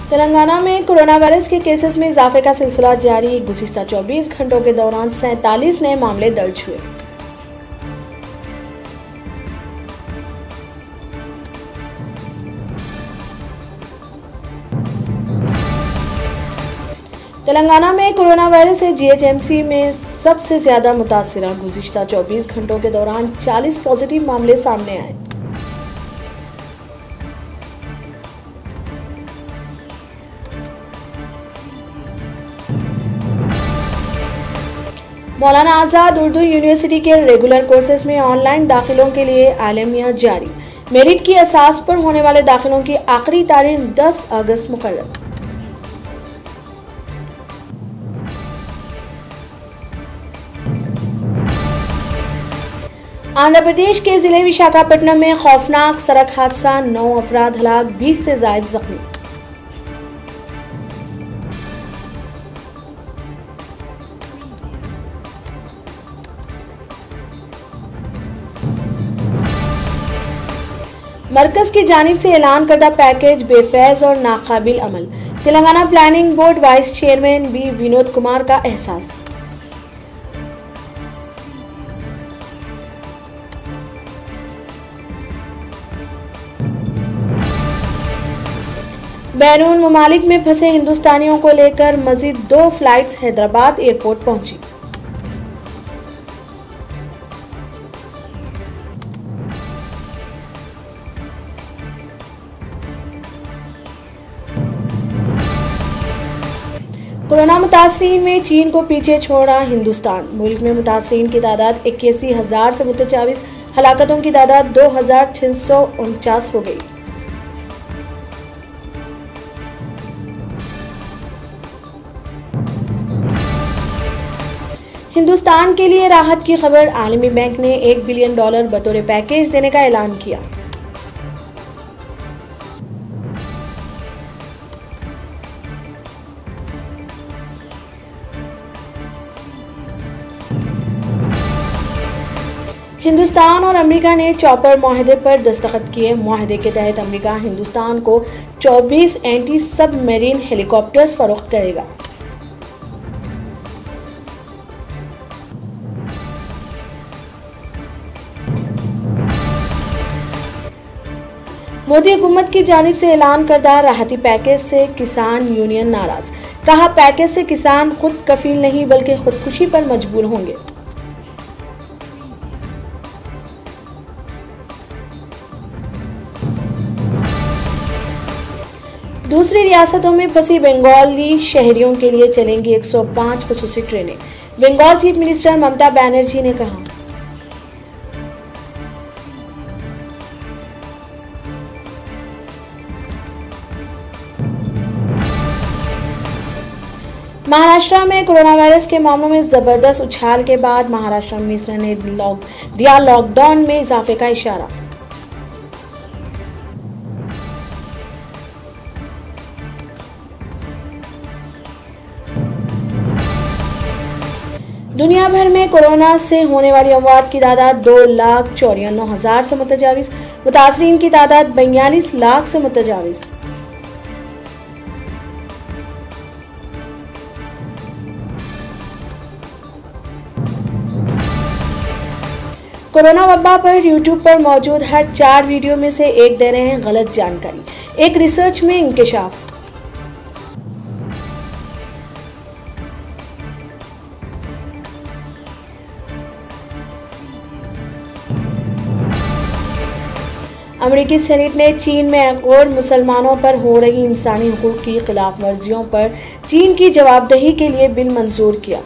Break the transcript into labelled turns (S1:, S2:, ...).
S1: तेलंगाना में corona virus के cases में इजाफे का सिलसिला जारी। गुज़िश्ता 24 घंटों के दौरान 47 नए मामले दर्ज हुए। तेलंगाना में कोरोना वायरस से जीएचएमसी में सबसे ज्यादा मुतासिरा। गुज़िश्ता 24 घंटों के दौरान 40 पॉजिटिव मामले सामने आए। मौलाना आज़ाद उर्दू यूनिवर्सिटी के रेगुलर कोर्सेज में ऑनलाइन दाखिलों के लिए आलमिया जारी। मेरिट की असास पर होने वाले दाखिलों की आखिरी तारीख 10 अगस्त मुकर्रर। आंध्र प्रदेश के जिले विशाखापट्टनम में खौफनाक सड़क हादसा, 9 अफराद हलाक, 20 से ज्यादा जख्मी। मरकज की जानिब से ऐलान करदा पैकेज बेफैज और नाकाबिल अमल। Telangana planning board vice chairman B Vinod Kumar का एहसास। बैरून मुमालिक में फंसे हिंदुस्तानियों को लेकर मजीद 2 फ्लाइट्स हैदराबाद एयरपोर्ट पहुंची। कोरोना मुतासरीन में चीन को पीछे छोड़ा हिंदुस्तान। मुल्क में मुतासरीन की तादाद 81,000 से मुतजाविज, हलाकतों की तादाद 2,649 हो गई। हिंदुस्तान के लिए राहत की खबर। आलमी बैंक ने $1 बिलियन बतौर पैकेज देने का ऐलान किया। हिंदुस्तान और अमेरिका ने चॉपर मुआहदे पर दस्तखत किए। मुआहदे के तहत अमेरिका हिंदुस्तान को 24 एंटी सबमरीन हेलीकॉप्टर्स फरोख्त करेगा। मोदी हुकूमत की जानिब से ऐलान करदा राहती पैकेज से किसान यूनियन नाराज। कहा, पैकेज से किसान खुद कफील नहीं बल्कि खुदकुशी पर मजबूर होंगे। दूसरी रियासतों में फंसी बंगाली शहरियों के लिए चलेंगी 105 खसूसी ट्रेनें। बंगाल चीफ मिनिस्टर ममता बनर्जी ने कहा। महाराष्ट्र में कोरोना वायरस के मामलों में जबरदस्त उछाल के बाद महाराष्ट्र मिनिस्टर ने दिया लॉकडाउन में इजाफे का इशारा। दुनिया भर में कोरोना से होने वाली अमवात की तादाद 2,54,000 से मुतजाविज, मुतासरीन की तादाद 42 लाख से मुतजाविज। कोरोना वबा पर यूट्यूब पर मौजूद हर 4 वीडियो में से एक दे रहे हैं गलत जानकारी। एक रिसर्च में इंकशाफ। अमेरिकी सेनेट ने चीन में और मुसलमानों पर हो रही इंसानी हुकूक की खिलाफ वर्जियों पर चीन की जवाबदेही के लिए बिल मंजूर किया।